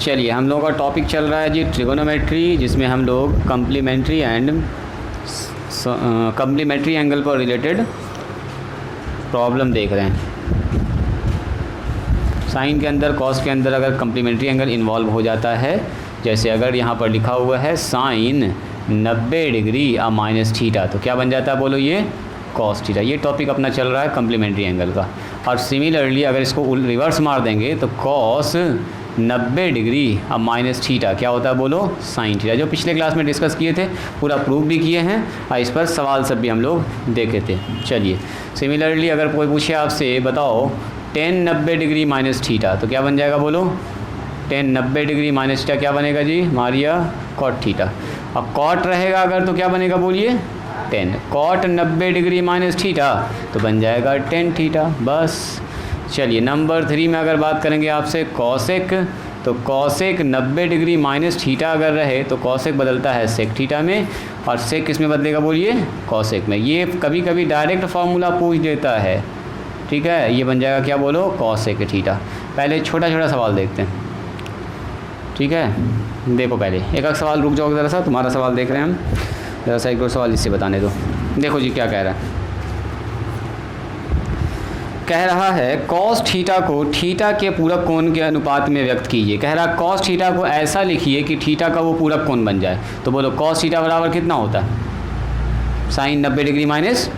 चलिए, हम लोगों का टॉपिक चल रहा है जी ट्रिगोनोमेट्री, जिसमें हम लोग कम्प्लीमेंट्री एंगल पर रिलेटेड प्रॉब्लम देख रहे हैं। साइन के अंदर, कॉस के अंदर अगर कम्प्लीमेंट्री एंगल इन्वॉल्व हो जाता है, जैसे अगर यहाँ पर लिखा हुआ है साइन 90 डिग्री और माइनस थीटा, तो क्या बन जाता है बोलो, ये कॉस थीटा। ये टॉपिक अपना चल रहा है कम्प्लीमेंट्री एंगल का। और सिमिलरली अगर इसको रिवर्स मार देंगे तो कॉस 90 डिग्री और माइनस थीटा क्या होता है बोलो, साइन थीटा, जो पिछले क्लास में डिस्कस किए थे, पूरा प्रूफ भी किए हैं और इस पर सवाल सब भी हम लोग देखे थे। चलिए, सिमिलरली अगर कोई पूछे आपसे बताओ tan 90 डिग्री माइनस थीटा, तो क्या बन जाएगा बोलो, tan 90 डिग्री माइनस थीटा क्या बनेगा जी, मारिया कॉट थीटा। अब कॉट रहेगा अगर तो क्या बनेगा बोलिए, tan cot 90 degree minus theta तो बन जाएगा tan थीटा। बस। चलिए, नंबर 3 में अगर बात करेंगे आपसे कॉसेक, तो कॉसेक 90 डिग्री माइनस थीटा अगर रहे तो कॉसेक बदलता है सेक थीटा में, और सेक किस में बदलेगा बोलिए, कॉसेक में। ये कभी कभी डायरेक्ट फार्मूला पूछ देता है, ठीक है। ये बन जाएगा क्या बोलो, कॉसेक थीटा। पहले छोटा छोटा सवाल देखते हैं, ठीक है। देखो पहले एक एक सवाल, रुक जाओ ज़रा सा, तुम्हारा सवाल देख रहे हैं हम, ज़रा सा एक दो सवाल इससे बताने दो। देखो जी क्या कह रहा है, कह रहा है कॉस थीटा को थीटा के पूरक कोण के अनुपात में व्यक्त कीजिए। कह रहा है कॉस थीटा को ऐसा लिखिए कि थीटा का वो पूरक कोण बन जाए। तो बोलो कॉस थीटा बराबर कितना होता है, साइन 90 डिग्री माइनस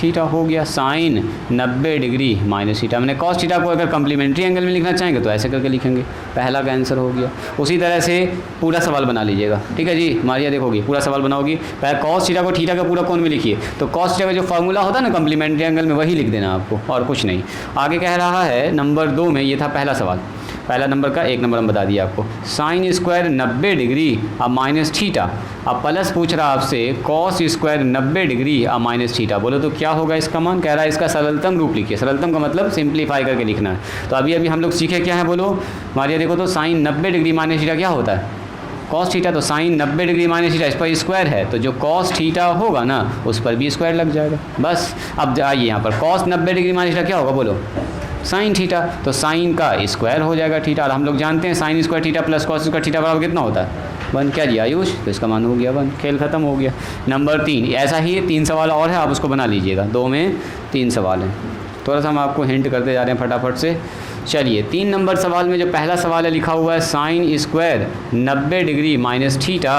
थीटा हो गया, साइन 90 डिग्री माइनस थीटा। मैंने कॉस थीटा को अगर कम्प्लीमेंट्री एंगल में लिखना चाहेंगे तो ऐसे करके लिखेंगे, पहला का आंसर हो गया। उसी तरह से पूरा सवाल बना लीजिएगा, ठीक है जी। मारिया देखोगी, पूरा सवाल बनाओगी, पहले कॉस थीटा को थीटा का पूरा कोण में लिखिए, तो कॉस थीटा का जो फार्मूला होता है ना कम्प्लीमेंट्री एंगल में, वही लिख देना आपको, और कुछ नहीं। आगे कह रहा है नंबर 2 में, ये था पहला सवाल, पहला नंबर का 1 नंबर हम बता दिया आपको, साइन स्क्वायर 90 डिग्री और माइनस थीटा। अब प्लस पूछ रहा आपसे कॉस स्क्वायर 90 डिग्री और माइनस थीटा, बोलो तो क्या होगा इसका मान। कह रहा है इसका सरलतम रूप लिखिए। सरलतम का मतलब सिंप्लीफाई करके लिखना है। तो अभी हम लोग सीखे क्या है बोलो, मारिया देखो तो साइन 90 डिग्री माइनस थीटा क्या होता है, कॉस थीटा। तो साइन 90 डिग्री माइनस थीटा, इस पर स्क्वायर है तो जो कॉस थीटा होगा ना उस पर भी स्क्वायर लग जाएगा। बस। अब आइए यहाँ पर कॉस 90 डिग्री माइनस थीटा क्या होगा बोलो, साइन थीटा। तो साइन का स्क्वायर हो जाएगा थीटा, और हम लोग जानते हैं sign square theta plus cos square theta बराबर कितना होता है, 1। क्या जी आयुष, तो इसका मान हो गया 1, खेल खत्म हो गया। नंबर 3, ऐसा ही 3 सवाल और है, आप उसको बना लीजिएगा। 2 में 3 सवाल हैं, थोड़ा सा हम आपको हिंट करते जा रहे हैं फटाफट से। चलिए, 3 नंबर सवाल में जो पहला सवाल है लिखा हुआ है sine square 90 degree minus theta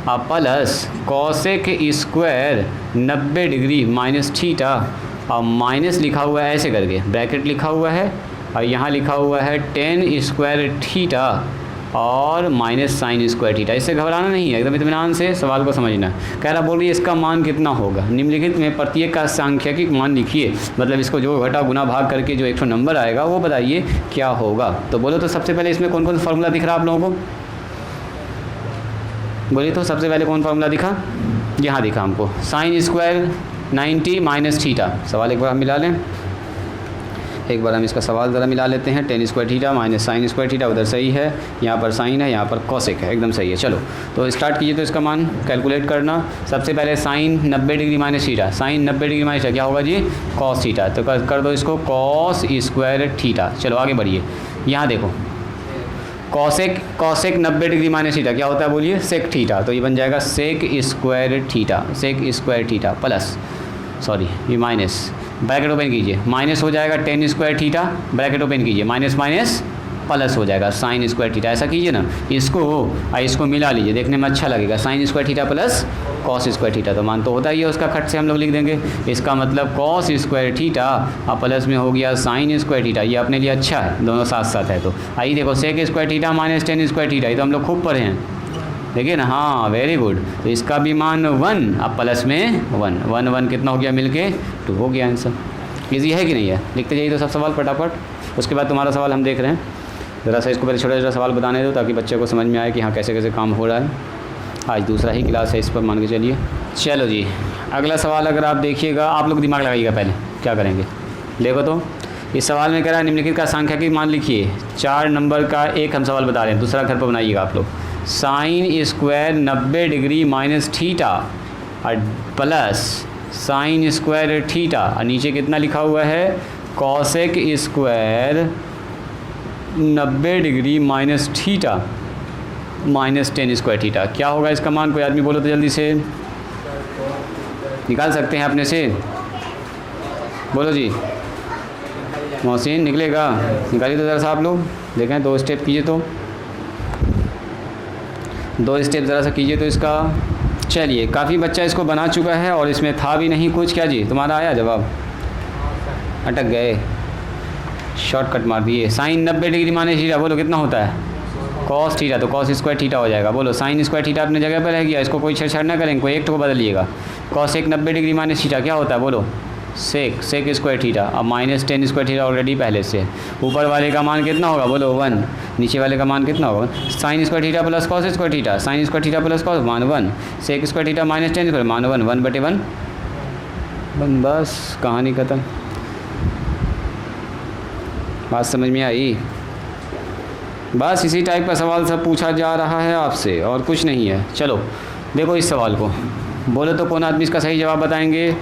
और plus cosec square 90 degree minus theta, और माइनस लिखा हुआ है ऐसे करके, ब्रैकेट लिखा हुआ है, और यहाँ लिखा हुआ है tan स्क्वायर थीटा और माइनस साइन स्क्वायर थीटा। इससे घबराना नहीं है, एकदम इत्मीनान से सवाल को समझना। कह रहा बोल रही है इसका मान कितना होगा, निम्नलिखित में प्रत्येक का सांख्यिक मान लिखिए, मतलब इसको जो घटा गुना भाग करके जो 100 नंबर आएगा वो बताइए क्या होगा। तो बोलो तो सबसे पहले इसमें कौन कौन सा फार्मूला दिख रहा है आप लोगों को, बोलिए तो सबसे पहले कौन फार्मूला दिखा, यहाँ दिखा हमको, साइन स्क्वायर 90 माइनस थीटा। सवाल एक बार हम मिला लें, एक बार हम इसका सवाल ज़रा मिला लेते हैं। tan square theta minus sign square theta, उधर सही है, यहाँ पर साइन है, यहाँ पर कॉसेक है, एकदम सही है। चलो तो स्टार्ट कीजिए, तो इसका मान कैलकुलेट करना। सबसे पहले sine 90 degree minus theta, sine 90 degree minus theta क्या होगा जी, कॉस थीटा। तो कर दो इसको कॉस स्क्वायर थीटा। चलो आगे बढ़िए, यहाँ देखो कॉसेक 90 डिग्री माइनस थीटा क्या होता है बोलिए, सेक थीटा। तो ये बन जाएगा sec square theta, sec square theta plus, sorry ये माइनस, ब्रैकेट ओपन कीजिए, माइनस हो जाएगा tan square theta, bracket open कीजिए, माइनस माइनस प्लस हो जाएगा साइन स्क्वायर थीटा। ऐसा कीजिए ना, इसको मिला लीजिए, देखने में अच्छा लगेगा, sign square theta plus cos square theta. तो मान तो होता ही है उसका, खट से हम लोग लिख देंगे। इसका मतलब कॉस स्क्वायर थीटा और प्लस में हो गया साइन स्क्वायर थीटा। ये अपने लिए अच्छा है, दोनों साथ साथ है। तो आइए देखो sec square theta minus tan square theta, ये तो हम लोग खूब पढ़े हैं, देखिए ना, हाँ वेरी गुड। तो इसका भी मान 1, अब प्लस में 1 कितना हो गया मिलके 2 हो गया आंसर। ईजी है कि नहीं है, लिखते जाइए तो सब सवाल फटाफट। उसके बाद तुम्हारा सवाल हम देख रहे हैं, ज़रा सा इसको पहले छोटा छोटा सवाल बताने दो ताकि बच्चे को समझ में आए कि हाँ कैसे कैसे काम हो रहा है। आज दूसरा ही क्लास है इस पर, मान के चलिए। चलो जी, अगला सवाल अगर आप देखिएगा, आप लोग दिमाग लगाइएगा पहले क्या करेंगे। देखो तो इस सवाल में कह रहा है निम्नलिखित का सांख्यिक मान लिखिए। 4 नंबर का एक हम सवाल बता रहे हैं, दूसरा घर पर बनाइएगा आप लोग। Sign square 90 degree minus theta और प्लस साइन स्क्वायर थीटा, और नीचे कितना लिखा हुआ है, cosec square 90 degree minus theta minus ten square theta, क्या होगा इसका मान? कोई आदमी बोलो तो जल्दी से, निकाल सकते हैं अपने से, बोलो जी। मोहसिन निकलेगा? निकालिए तो ज़रा सा आप लोग, देखें 2 स्टेप कीजिए तो, 2 स्टेप ज़रा सा कीजिए तो इसका। चलिए, काफ़ी बच्चा इसको बना चुका है और इसमें था भी नहीं कुछ। क्या जी तुम्हारा आया जवाब? अटक गए, शॉर्टकट मार दिए। साइन 90 डिग्री माने थीटा, बोलो कितना होता है? कॉस थीटा, तो कॉस स्क्वायर थीटा हो जाएगा। बोलो साइन स्क्वायर थीटा अपने जगह पर रह गया, इसको कोई छेड़छाड़ ना करेंगे, कोई एक को बदलिएगा। कॉस 90 डिग्री माने थीटा क्या होता है? बोलो सेक स्क्वायर थीटा। अब माइनस 10 स्क्वायर थीटा ऑलरेडी पहले से। ऊपर वाले का मान कितना होगा? बोलो 1। नीचे वाले का मान कितना होगा? Sine square theta plus cos square theta, sine square theta plus cos मान 1, sec square theta minus 10 square मान 1, 1/1 बस कहानी खत्म। बात समझ में आई? बस इसी टाइप का सवाल सब पूछा जा रहा है आपसे और कुछ नहीं है। चलो देखो इस सवाल को, बोलो तो कौन आदमी इसका सही जवाब बताएंगे?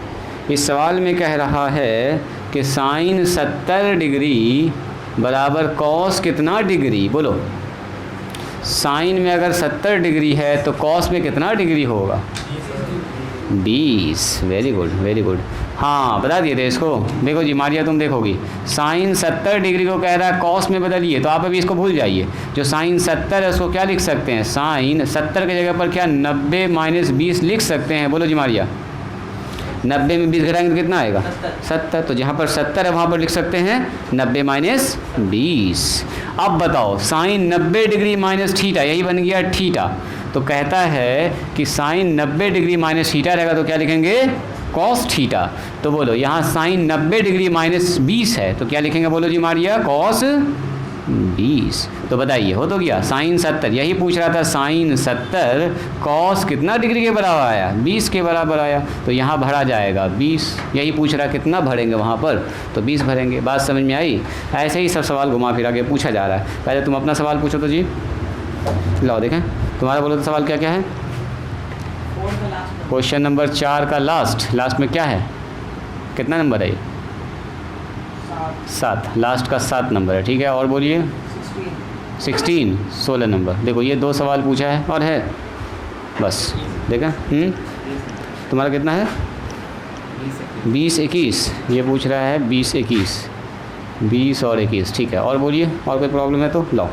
इस सवाल में कह रहा है कि साइन 70 डिग्री बराबर कॉस कितना डिग्री? बोलो साइन में अगर 70 डिग्री है तो कॉस में कितना डिग्री होगा? 20। वेरी गुड वेरी गुड, हाँ बता दिए थे इसको। देखो जी मारिया तुम देखोगी, साइन 70 डिग्री को कह रहा है कॉस में बदलिए, तो आप अभी इसको भूल जाइए। जो साइन 70 है उसको क्या लिख सकते हैं? साइन 70 की जगह पर क्या 90 माइनस 20 लिख सकते हैं? बोलो जी मारिया। 90 में 20 घटाएंगे तो कितना आएगा? 70। तो जहाँ पर 70 है वहाँ पर लिख सकते हैं 90 माइनस 20। अब बताओ साइन 90 डिग्री माइनस थीटा, यही बन गया थीटा। तो कहता है कि साइन 90 डिग्री माइनस थीटा रहेगा तो क्या लिखेंगे? Cos theta. तो बोलो यहाँ साइन 90 डिग्री माइनस 20 है तो क्या लिखेंगे? बोलो जी मारिया कॉस 20। तो बताइए हो तो गया। साइन 70 यही पूछ रहा था, साइन 70 कॉस कितना डिग्री के बराबर आया? 20 के बराबर आया। तो यहाँ भरा जाएगा 20, यही पूछ रहा कितना भरेंगे वहाँ पर, तो 20 भरेंगे। बात समझ में आई? ऐसे ही सब सवाल घुमा फिरा के पूछा जा रहा है। पहले तुम अपना सवाल पूछो तो जी, लाओ देखें तुम्हारा। बोलो तो सवाल क्या क्या है? क्वेश्चन नंबर 4 का लास्ट में क्या है? कितना नंबर है ये? 7। लास्ट का 7 नंबर है, ठीक है। और बोलिए 16 नंबर। देखो ये 2 सवाल पूछा है और है बस, देखा। तुम्हारा कितना है? 20-21 ये पूछ रहा है, 20-21 20 और 21, ठीक है। और बोलिए और कोई प्रॉब्लम है तो लाओ।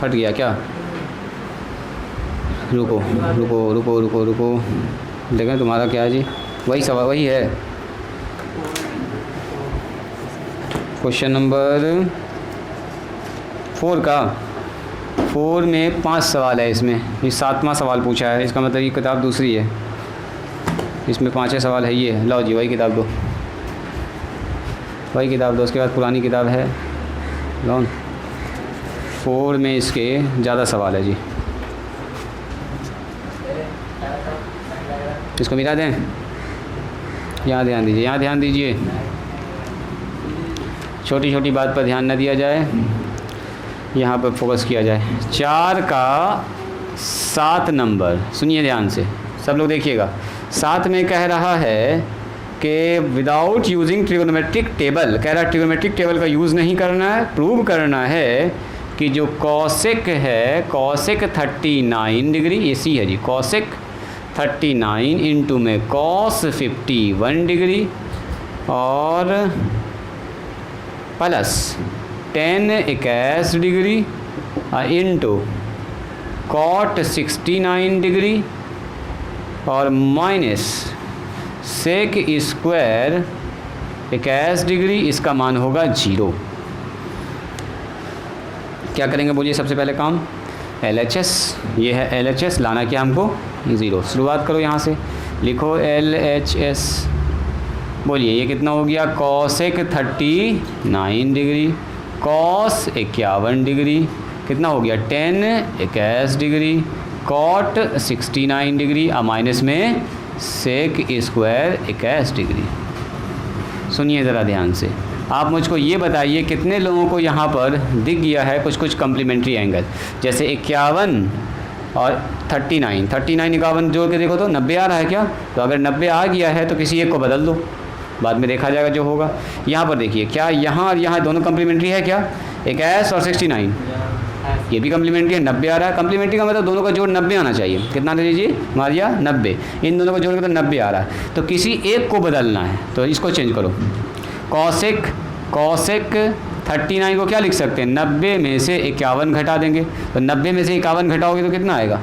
फट गया क्या? रुको रुको रुको रुको रुको, देखें तुम्हारा क्या है जी? वही सवाल वही है। क्वेश्चन नंबर 4 का 4 में 5 सवाल है, इसमें ये 7वां सवाल पूछा है, इसका मतलब ये किताब दूसरी है, इसमें 5 सवाल है। ये लाओ जी वही किताब दो, वही किताब दो। उसके बाद पुरानी किताब है लाओ। 4 में इसके ज़्यादा सवाल है जी, इसको मिटा दें। यहाँ ध्यान दीजिए, यहाँ ध्यान दीजिए, छोटी छोटी बात पर ध्यान न दिया जाए, यहाँ पर फोकस किया जाए। 4 का 7 नंबर सुनिए ध्यान से, सब लोग देखिएगा। 7 में कह रहा है कि विदाउट यूजिंग ट्रिगोनोमेट्रिक टेबल, कह रहा है ट्रिगोनोमेट्रिक टेबल का यूज़ नहीं करना है, प्रूव करना है कि जो कॉसेक है, कॉसेक 39 डिग्री, ये सी है जी, कॉसेक 39 इंटू में कॉस 51 डिग्री और plus 10 21 degree into cot 69 degree और माइनस सेक स्क्वायर 21 डिग्री, इसका मान होगा 0। क्या करेंगे बोलिए? सबसे पहले काम LHS, ये है LHS, लाना क्या हमको? 0। शुरुआत करो यहाँ से, लिखो LHS। बोलिए ये कितना हो गया? कॉसेक 39 डिग्री कॉस 51 डिग्री कितना हो गया? 10 21 डिग्री कॉट 69 डिग्री और माइनस में सेक स्क्वायर 21 डिग्री। सुनिए ज़रा ध्यान से, आप मुझको ये बताइए कितने लोगों को यहाँ पर दिख गया है कुछ कुछ कम्प्लीमेंट्री एंगल, जैसे 51 और 39 51 जोड़ के देखो तो 90 आ रहा है क्या? तो अगर 90 आ गया है तो किसी एक को बदल दो, बाद में देखा जाएगा जो होगा। यहाँ पर देखिए क्या यहाँ और यहाँ दोनों कम्प्लीमेंट्री है क्या, एक एस और 69, ये भी कम्प्लीमेंट्री है, 90 आ रहा है। कम्प्लीमेंट्री का मतलब दोनों का जोड़ 90 आना चाहिए। कितना दे दीजिए मारिया 90, इन दोनों को जोड़ के तो 90 आ रहा है। तो किसी एक को बदलना है तो इसको चेंज करो। कॉसेक 39 को क्या लिख सकते हैं, 90 में से 51 घटा देंगे, तो 90 में से 51 घटाओगे तो कितना आएगा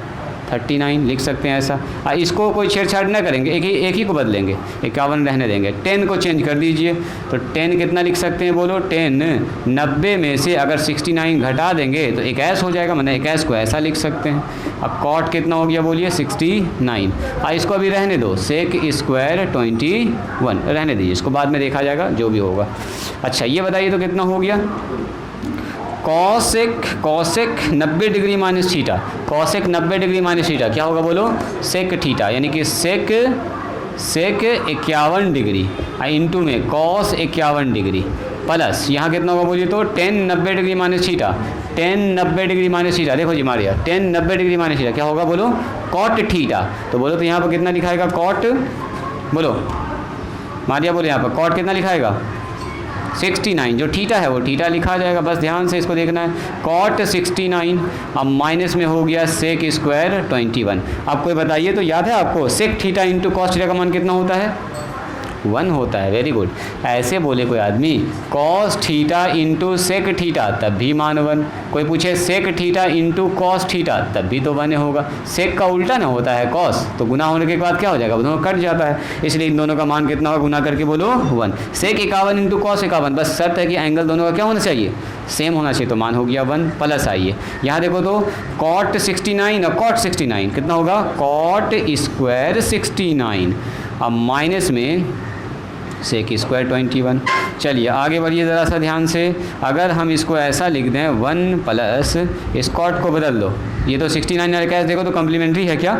39 लिख सकते हैं ऐसा। इसको कोई छेड़छाड़ न करेंगे, एक ही को बदलेंगे, 51 रहने देंगे। 10 को चेंज कर दीजिए तो 10 कितना लिख सकते हैं बोलो, 10 90 में से अगर 69 घटा देंगे तो 21 हो जाएगा, मैंने 21 को ऐसा लिख सकते हैं। अब कॉट कितना हो गया बोलिए 69। इसको अभी रहने दो, सेक स्क्वायर 21 रहने दीजिए, इसको बाद में देखा जाएगा जो भी होगा। अच्छा ये बताइए तो कितना हो गया, cosec 90 degree minus theta, cosec 90 degree minus theta क्या होगा बोलो, सेक थीटा, यानी कि सेक 51 डिग्री इंटू में कॉस 51 डिग्री प्लस यहाँ कितना होगा बोलिए तो 10 90 degree minus theta, 10 90 degree minus theta. देखो जी मारिया 10 90 डिग्री माइनस थीटा क्या होगा बोलो, कॉट थीटा। तो बोलो तो यहाँ पर कितना लिखाएगा कॉट, बोलो मारिया बोलो यहाँ पर कॉट कितना लिखाएगा 69, जो थीटा है वो थीटा लिखा जाएगा। बस ध्यान से इसको देखना है, कॉट 69 अब माइनस में हो गया सेक स्क्वायर 21। अब कोई बताइए तो याद है आपको sec theta into cos theta का मान कितना होता है, 1 होता है। Very good. ऐसे बोले कोई आदमी cos theta into sec theta तब भी मान 1, कोई पूछे sec theta into cos theta तब भी तो 1 होगा। सेक का उल्टा ना होता है कॉस, तो गुना होने के बाद क्या हो जाएगा, दोनों कट जाता है, इसलिए इन दोनों का मान कितना होगा गुना करके बोलो 1। सेक 51 इंटू कॉस 51, बस शर्त है कि एंगल दोनों का क्या होना चाहिए, सेम होना चाहिए, तो मान हो गया 1 प्लस। आइए यहाँ देखो तो कॉट 69 और कॉट 69 कितना होगा, कॉट स्क्वायर 69 अब माइनस में सेक स्क्वायर 21। चलिए आगे बढ़िए ज़रा सा ध्यान से, अगर हम इसको ऐसा लिख दें 1 प्लस इस कॉट को बदल दो, ये तो 69 और कैसे देखो तो कम्प्लीमेंट्री है क्या,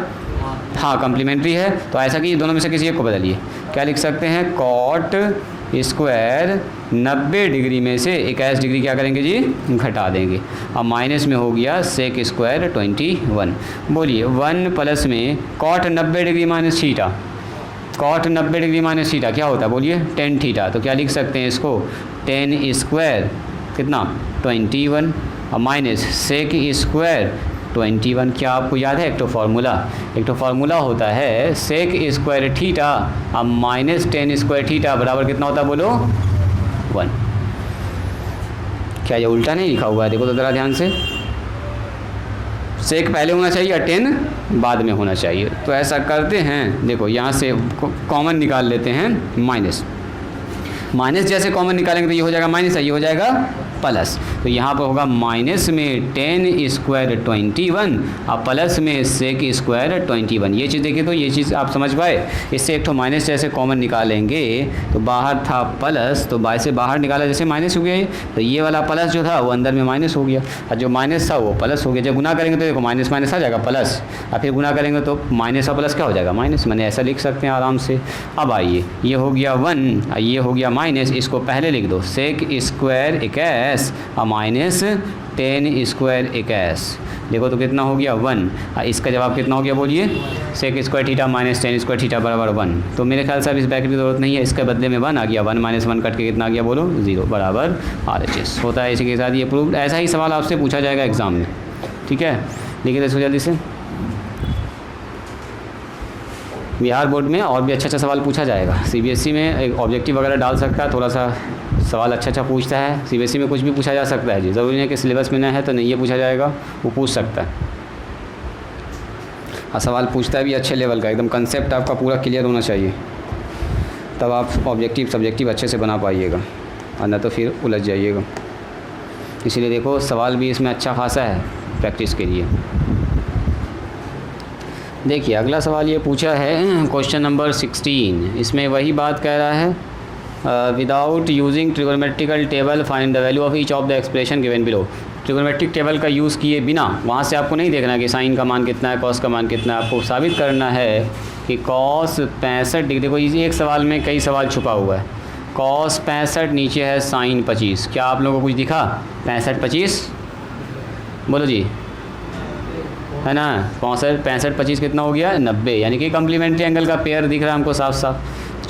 हाँ कम्प्लीमेंट्री है, तो ऐसा कि दोनों में से किसी एक को बदलिए। क्या लिख सकते हैं, कॉट स्क्वायर 90 डिग्री में से 21 डिग्री क्या करेंगे जी, घटा देंगे। अब माइनस में हो गया सेक स्क्वायर 21। बोलिए 1 प्लस में cot 90 degree minus theta, cot 90 degree minus theta क्या होता है बोलिए 10 थीटा, तो क्या लिख सकते हैं इसको 10 स्क्वायर कितना 21 और माइनस सेक स्क्वायर 21। क्या आपको याद है एक तो फार्मूला होता है सेक स्क्वायर थीटा अब माइनस 10 स्क्वायर थीटा बराबर कितना होता है बोलो 1। क्या ये उल्टा नहीं लिखा हुआ है, देखो तो ज़रा ध्यान से, सेक पहले होना चाहिए और 10 बाद में होना चाहिए। तो ऐसा करते हैं, देखो यहाँ से कॉमन निकाल लेते हैं, माइनस जैसे कॉमन निकालेंगे तो ये हो जाएगा माइनस, ये हो जाएगा प्लस, तो यहाँ पर होगा माइनस में 10 स्क्वायर 21 और प्लस में सेक स्क्वायर 21। ये चीज़ देखिए तो ये चीज़ आप समझ पाए, इससे एक तो माइनस जैसे कॉमन निकालेंगे तो बाहर था प्लस, तो बाय से बाहर निकाला जैसे माइनस हो गया, तो ये वाला प्लस जो था वो अंदर में माइनस हो गया और जो माइनस था वो प्लस हो गया। जब गुना करेंगे तो देखो माइनस माइनस आ जाएगा प्लस, और फिर गुना करेंगे तो माइनस और प्लस क्या हो जाएगा माइनस, मैंने ऐसा लिख सकते हैं आराम से। अब आइए ये हो गया 1 और ये हो गया माइनस, इसको पहले लिख दो सेक स्क्वायर 21 और माइनस 10 स्क्वायर 21, देखो तो कितना हो गया 1। इसका जवाब कितना हो गया बोलिए, sec square theta minus 10 square theta बराबर 1। तो मेरे ख्याल से अब इस ब्रैकेट की जरूरत नहीं है, इसके बदले में 1 आ गया, 1 माइनस 1 कट के कितना आ गया बोलो 0 बराबर RHS होता है। इसी के साथ ये प्रूफ, ऐसा ही सवाल आपसे पूछा जाएगा एग्जाम में, ठीक है। देखिए इसको जल्दी से, बिहार बोर्ड में और भी अच्छा सवाल पूछा जाएगा। CBSE में एक ऑब्जेक्टिव वगैरह डाल सकता है, थोड़ा सा सवाल अच्छा पूछता है। CBSE में कुछ भी पूछा जा सकता है जी, ज़रूरी नहीं कि सिलेबस में न है तो नहीं ये पूछा जाएगा, वो पूछ सकता है। और सवाल पूछता है भी अच्छे लेवल का, एकदम कंसेप्ट आपका पूरा क्लियर होना चाहिए, तब आप ऑब्जेक्टिव सब्जेक्टिव अच्छे से बना पाइएगा, और न तो फिर उलझ जाइएगा। इसीलिए देखो सवाल भी इसमें अच्छा खासा है प्रैक्टिस के लिए। देखिए अगला सवाल ये पूछा है क्वेश्चन नंबर 16, इसमें वही बात कह रहा है without using trigonometrical table find the value of each of the expression given below. Trigonometric table का यूज़ किए बिना, वहाँ से आपको नहीं देखना कि साइन का मान कितना है, कॉस का मान कितना है, आपको साबित करना है कि कॉस 65 डिग्री, देखो एक सवाल में कई सवाल छुपा हुआ है, कॉस 65 नीचे है साइन 25, क्या आप लोगों को कुछ दिखा 65 बोलो जी, है ना 65 25 कितना हो गया 90, यानी कि कम्प्लीमेंट्री एंगल का पेयर दिख रहा है हमको साफ साफ।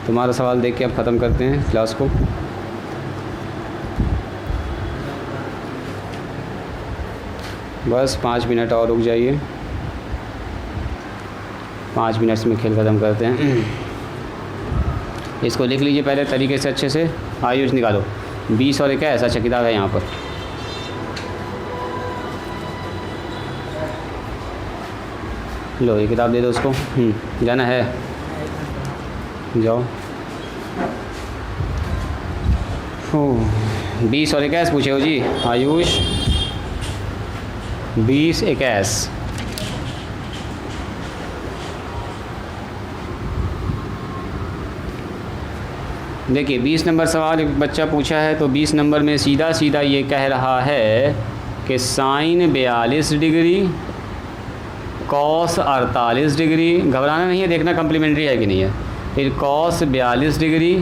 तुम्हारा सवाल देख के अब ख़त्म करते हैं क्लास को। बस 5 मिनट और रुक जाइए, 5 मिनट में खेल ख़त्म करते हैं। इसको लिख लीजिए पहले तरीके से अच्छे से। आयुष निकालो 20 और 21। अच्छा किताब है यहाँ पर। लो ये किताब दे दो उसको। जाना है, जाओ। 20 और 21 पूछे हो जी आयुष। 20 21। देखिए 20 नंबर सवाल एक बच्चा पूछा है, तो 20 नंबर में सीधा सीधा ये कह रहा है कि साइन 42 डिग्री, कॉस 48 डिग्री, घबराना नहीं है, देखना कम्प्लीमेंट्री है कि नहीं है। फिर कॉस 42 डिग्री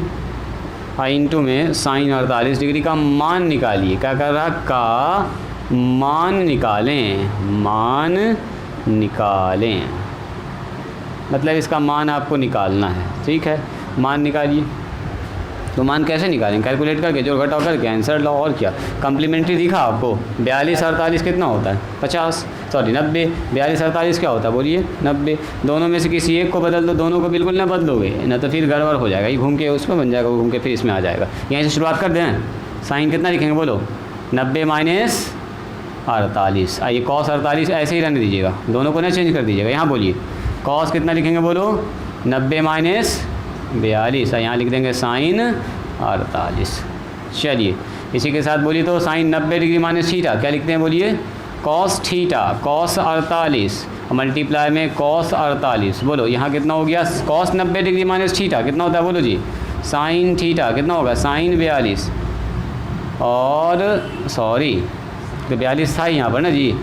इंटू में साइन 48 डिग्री का मान निकालिए। क्या कर रहा, का मान निकालें, मान निकालें, मतलब इसका मान आपको निकालना है। ठीक है, मान निकालिए। तो मान कैसे निकालें, कैलकुलेट करके, जोड़ घटाव करके आंसर लो। और क्या, कम्प्लीमेंट्री दिखा आपको। 42 48 कितना होता है, 50, सॉरी 90। 42 48 क्या होता है बोलिए, 90। दोनों में से किसी एक को बदल दो, दोनों को बिल्कुल ना बदलोगे ना तो फिर गड़बड़ हो जाएगा। ये घूम के उसमें बन जाएगा, घूम के फिर इसमें आ जाएगा। यहीं से शुरुआत कर दें। साइन कितना लिखेंगे बोलो, 90 माइनस 48। आइए कॉस 48 ऐसे ही रहने दीजिएगा, दोनों को ना चेंज कर दीजिएगा। यहाँ बोलिए कॉस कितना लिखेंगे बोलो, 90 माइनस 42। यहाँ लिख देंगे साइन 48। चलिए इसी के साथ बोलिए तो साइन 90 डिग्री माइनस थीटा क्या लिखते हैं बोलिए, कॉस थीटा, कॉस 48 मल्टीप्लाई में कॉस 48। बोलो यहाँ कितना हो गया, कॉस 90 डिग्री माइनस थीटा कितना होता है बोलो जी, साइन थीटा कितना होगा, साइन 42। और सॉरी तो 42 था यहाँ पर ना जी,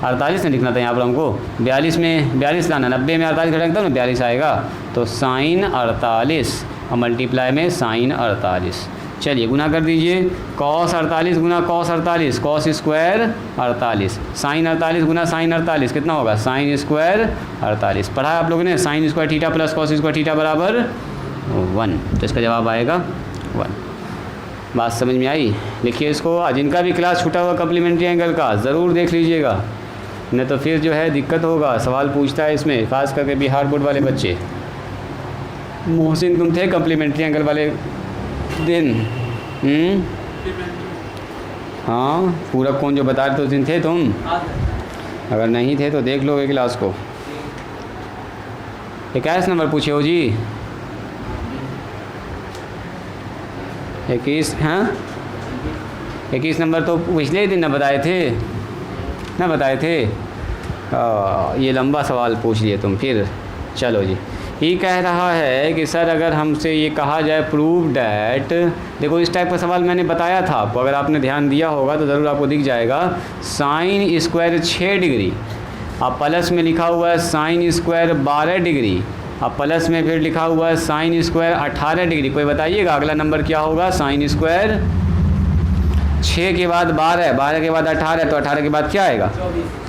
48 नहीं लिखना था यहाँ पर हमको। 42 में 42 लाना, 90 में 48 घटाएंगे तब ना 42 आएगा। तो साइन 48 और मल्टीप्लाई में साइन 48। चलिए गुना कर दीजिए, कॉस 48 गुना कॉस 48, कॉस स्क्वायर 48, साइन 48 गुना साइन 48 कितना होगा, साइन स्क्वायर 48। पढ़ा है आप लोगों ने, sign square theta plus cos square theta बराबर 1। तो इसका जवाब आएगा 1। बात समझ में आई। लिखिए इसको, जिनका भी क्लास छूटा हुआ कम्प्लीमेंट्री एंगल का ज़रूर देख लीजिएगा, नहीं तो फिर जो है दिक्कत होगा। सवाल पूछता है इसमें, खास करके बिहार बोर्ड वाले बच्चे। मोहसिन तुम थे कम्प्लीमेंट्री एंगल वाले दिन? हाँ पूरा कौन जो बता रहे थे उस दिन थे तुम? अगर नहीं थे तो देख लोगे क्लास को। 21 नंबर पूछे हो जी, 21। हाँ 21 नंबर तो पिछले दिन ना बताए थे, ना बताए थे। ये लंबा सवाल पूछ लिए तुम फिर। चलो जी, ये कह रहा है कि सर अगर हमसे ये कहा जाए प्रूव डैट, देखो इस टाइप का सवाल मैंने बताया था आपको, अगर आपने ध्यान दिया होगा तो ज़रूर आपको दिख जाएगा। साइन स्क्वायर 6 डिग्री, अब प्लस में लिखा हुआ है साइन स्क्वायर 12 डिग्री, अब प्लस में फिर लिखा हुआ है साइन स्क्वायर 18 डिग्री। कोई बताइएगा अगला नंबर क्या होगा, साइन स्क्वायर 6 के बाद 12, 12 के बाद 18, तो 18 के बाद क्या आएगा,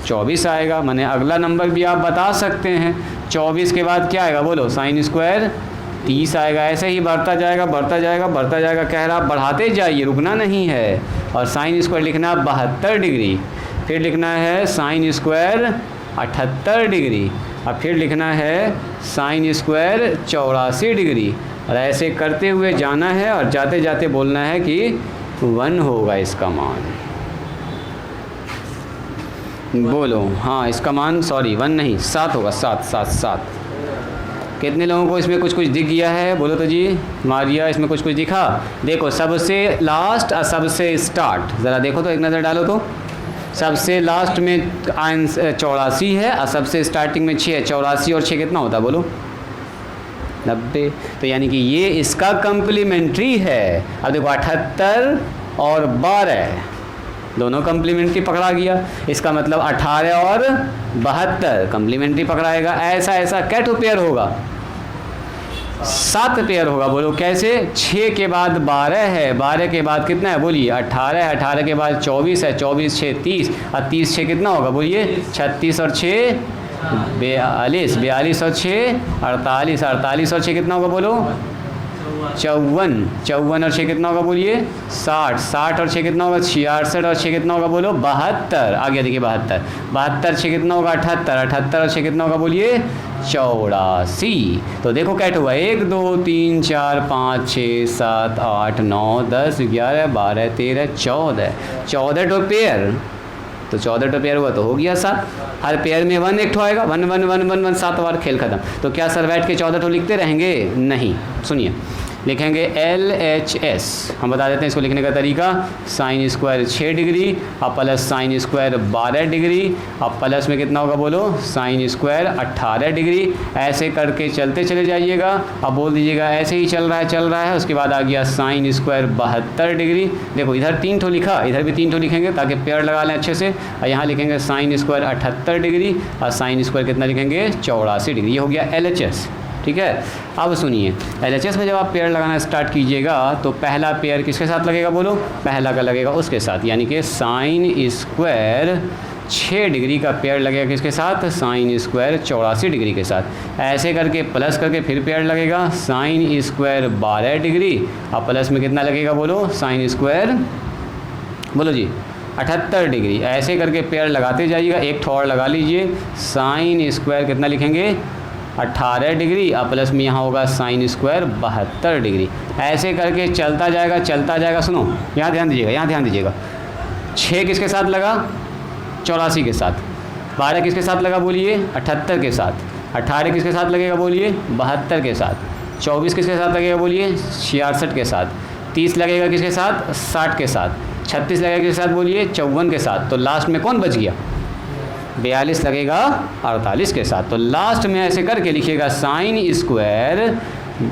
24 आएगा। माने अगला नंबर भी आप बता सकते हैं। 24 के बाद क्या आएगा बोलो, साइन स्क्वायर 30 आएगा। ऐसे ही बढ़ता जाएगा बढ़ता जाएगा बढ़ता जाएगा, कह रहा बढ़ाते जाइए, रुकना नहीं है। और साइन स्क्वायर लिखना 72 डिग्री, फिर लिखना है साइन स्क्वायर 78 डिग्री, अब फिर लिखना है साइन स्क्वायर 84 डिग्री। और ऐसे करते हुए जाना है और जाते जाते बोलना है कि 1 होगा इसका मान। बोलो हाँ इसका मान, सॉरी 1 नहीं 7 होगा, 7 7 7। कितने लोगों को इसमें कुछ कुछ दिख गया है बोलो तो जी, मारिया इसमें कुछ कुछ दिखा? देखो सबसे लास्ट और सबसे स्टार्ट ज़रा देखो तो, एक नज़र डालो तो। सबसे लास्ट में 84 है और सबसे स्टार्टिंग में 6 है। 84 और 6 कितना होता है बोलो, 90। तो यानी कि ये इसका कम्प्लीमेंट्री है। अब देखो 78 और 12 दोनों कम्प्लीमेंट्री पकड़ा गया, इसका मतलब 18 और 72 कम्प्लीमेंट्री पकड़ाएगा। ऐसा ऐसा कैट पेयर होगा, 7 पेयर होगा। बोलो कैसे, 6 के बाद 12 है, 12 के बाद कितना है बोलिए 18 है, 18 के बाद 24 है, 24 6 30 और 30 6 कितना होगा बोलिए 36 और 6 42, 42 और 6 48, 48 और 6 कितना होगा बोलो 54, 54 और 6 कितना होगा बोलिए 60, 60 और 6 कितना होगा 66 और 6 कितना होगा बोलो 72, आ गया देखिए 72, 72 6 कितना होगा 78, 78 और 6 कितना होगा बोलिए 84। तो देखो कैट हुआ 1 2 3 4 5 6 7 8 9 10 11 12 13 14, 14 तो पेयर, तो 14 तो पेयर हुआ तो हो गया 7, हर पेयर में 1 एक ठो आएगा, 1 1 1 1 1 7 बार खेल खत्म। तो क्या सर बैठ के 14 तो लिखते रहेंगे? नहीं, सुनिए लिखेंगे LHS, हम बता देते हैं इसको लिखने का तरीका, साइन स्क्वायर 6 डिग्री अब प्लस साइन स्क्वायर 12 डिग्री अब प्लस में कितना होगा बोलो साइन स्क्वायर 18 डिग्री, ऐसे करके चलते चले जाइएगा। अब बोल दीजिएगा ऐसे ही चल रहा है, उसके बाद आ गया साइन स्क्वायर 72 डिग्री। देखो इधर 3 ठो लिखा, इधर भी 3 ठो लिखेंगे ताकि पेयर लगा लें अच्छे से, और यहाँ लिखेंगे साइन स्क्वायर 78 डिग्री और साइन स्क्वायर कितना लिखेंगे 84 डिग्री। ये हो गया LHS, ठीक है। अब सुनिए LHS में जब आप पेयर लगाना स्टार्ट कीजिएगा तो पहला पेयर किसके साथ लगेगा बोलो, पहला का लगेगा उसके साथ, यानी कि साइन स्क्वायर 6 डिग्री का पेयर लगेगा किसके साथ, साइन स्क्वायर 84 डिग्री के साथ। ऐसे करके प्लस करके फिर पेयर लगेगा साइन स्क्वायर 12 डिग्री और प्लस में कितना लगेगा बोलो साइन स्क्वायर बोलो जी 78 डिग्री। ऐसे करके पेयर लगाते जाइएगा। एक ठो और लगा लीजिए, साइन स्क्वायर कितना लिखेंगे 18 डिग्री और प्लस में यहाँ होगा साइन स्क्वायर 72 डिग्री। ऐसे करके चलता जाएगा। सुनो यहाँ ध्यान दीजिएगा, 6 किसके साथ लगा 84 के साथ, 12 किसके साथ लगा बोलिए 78 के साथ, 18 किसके साथ लगेगा बोलिए 72 के साथ, 24 किसके साथ लगेगा बोलिए 66 के साथ, 30 लगेगा किसके साथ 60 के साथ, 36 लगेगा किसके साथ बोलिए 54 के साथ। तो लास्ट में कौन बच गया 42 लगेगा 48 के साथ। तो लास्ट में ऐसे करके लिखिएगा साइन स्क्वायर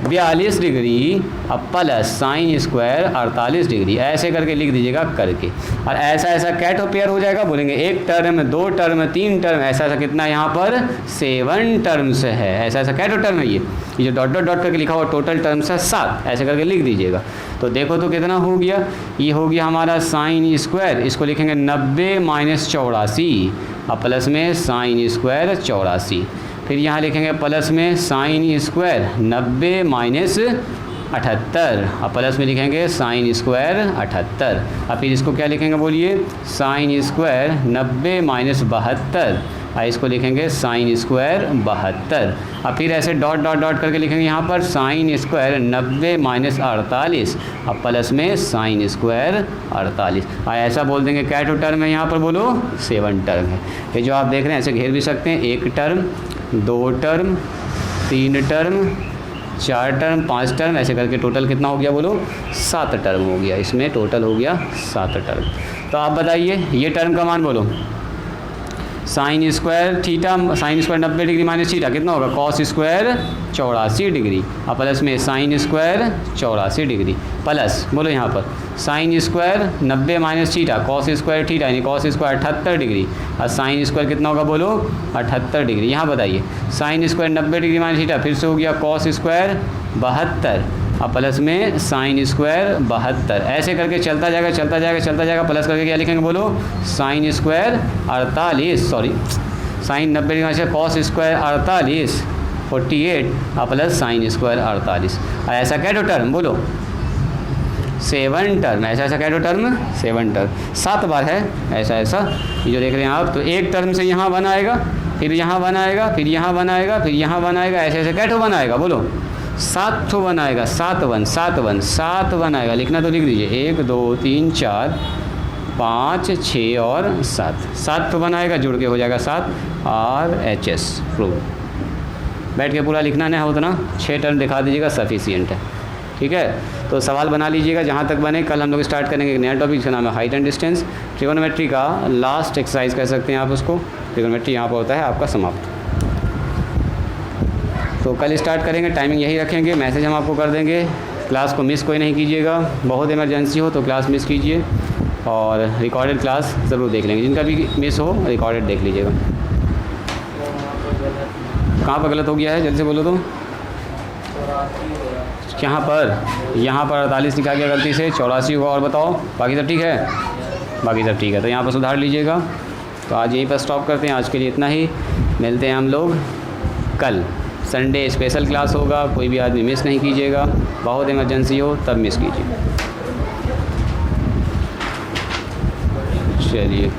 42 डिग्री अब प्लस साइन स्क्वायर 48 डिग्री, ऐसे करके लिख दीजिएगा करके। और ऐसा कैट पेयर हो जाएगा, बोलेंगे 1 टर्म 2 टर्म 3 टर्म, ऐसा कितना यहाँ पर 7 टर्म्स है। ऐसा कैट टर्म है ये जो डॉट करके लिखा हुआ टोटल टर्म्स है 7, ऐसे करके लिख दीजिएगा। तो देखो तो कितना हो गया, ये हो गया हमारा साइन स्क्वायर, इसको लिखेंगे 90 माइनस 84 और प्लस में साइन स्क्वायर 84, फिर यहाँ लिखेंगे प्लस में साइन स्क्वायर 90 माइनस 78 और प्लस में लिखेंगे साइन स्क्वायर 78 और फिर इसको क्या लिखेंगे बोलिए साइन स्क्वायर 90 माइनस 72 और इसको लिखेंगे साइन स्क्वायर 72 और फिर ऐसे डॉट करके लिखेंगे यहाँ पर साइन स्क्वायर 90 माइनस 48 और प्लस में साइन स्क्वायर 48 और ऐसा बोल देंगे क्या टर्म है यहाँ पर बोलो 7 टर्म है। ये जो आप देख रहे हैं ऐसे घेर भी सकते हैं, 1 term 2 term 3 term 4 term 5 term, ऐसे करके टोटल कितना हो गया बोलो 7 टर्म हो गया। इसमें टोटल हो गया 7 टर्म। तो आप बताइए ये टर्म का मान बोलो, sign square theta sine square 90 degree minus theta कितना होगा कॉस स्क्वायर 84 डिग्री और प्लस में साइन स्क्वायर 84 डिग्री प्लस बोलो यहाँ पर sign square 90 minus theta cos square theta यानी कॉस स्क्वायर 78 डिग्री और साइन स्क्वायर कितना होगा बोलो 78 डिग्री। यहाँ बताइए sign square 90 degree minus theta फिर से हो गया कॉस स्क्वायर 72 और प्लस में साइन स्क्वायर 72, ऐसे करके चलता जाएगा प्लस करके क्या लिखेंगे बोलो साइन स्क्वायर 48 साइन 90 डिग्री से कॉस स्क्वायर 48 48 और प्लस साइन स्क्वायर 48 और ऐसा क्या टर्म बोलो 7 टर्म। ऐसा क्या टर्म 7 टर्म 7 बार है ऐसा ये जो देख रहे हैं आप। तो एक टर्म से यहाँ बनाएगा फिर यहाँ बनाएगा फिर यहाँ बनाएगा फिर यहाँ बनाएगा, ऐसे क्या टो बनाएगा बोलो 7 ठो बनाएगा 7 बनाएगा। लिखना तो लिख दीजिए 1 2 3 4 5 6 और 7 ठो बनाएगा, जुड़ के हो जाएगा 7 RHS प्रूव। बैठ के पूरा लिखना नहीं हो उतना 6 टर्म दिखा दीजिएगा सफिशिएंट है, ठीक है। तो सवाल बना लीजिएगा जहाँ तक बने। कल हम लोग स्टार्ट करेंगे एक नया टॉपिक जिसका नाम है हाइट एंड डिस्टेंस, ट्रिगोनोमेट्री का लास्ट एक्सरसाइज कह सकते हैं आप उसको। ट्रिगोनोमेट्री यहाँ पर होता है आपका समाप्त। तो कल स्टार्ट करेंगे, टाइमिंग यही रखेंगे, मैसेज हम आपको कर देंगे। क्लास को मिस कोई नहीं कीजिएगा, बहुत इमरजेंसी हो तो क्लास मिस कीजिए और रिकॉर्डेड क्लास ज़रूर देख लेंगे। जिनका भी मिस हो रिकॉर्डेड देख लीजिएगा। कहाँ पर गलत हो गया है जल्दी से बोलो तो। यहाँ पर 48 लिखा गया गलती से, 84 होगा। और बताओ बाकी सब ठीक है, बाकी सब ठीक है तो यहाँ पर सुधार लीजिएगा। तो आज यहीं पर स्टॉप करते हैं, आज के लिए इतना ही। मिलते हैं हम लोग कल संडे स्पेशल क्लास होगा, कोई भी आदमी मिस नहीं कीजिएगा, बहुत इमरजेंसी हो तब मिस कीजिए। चलिए।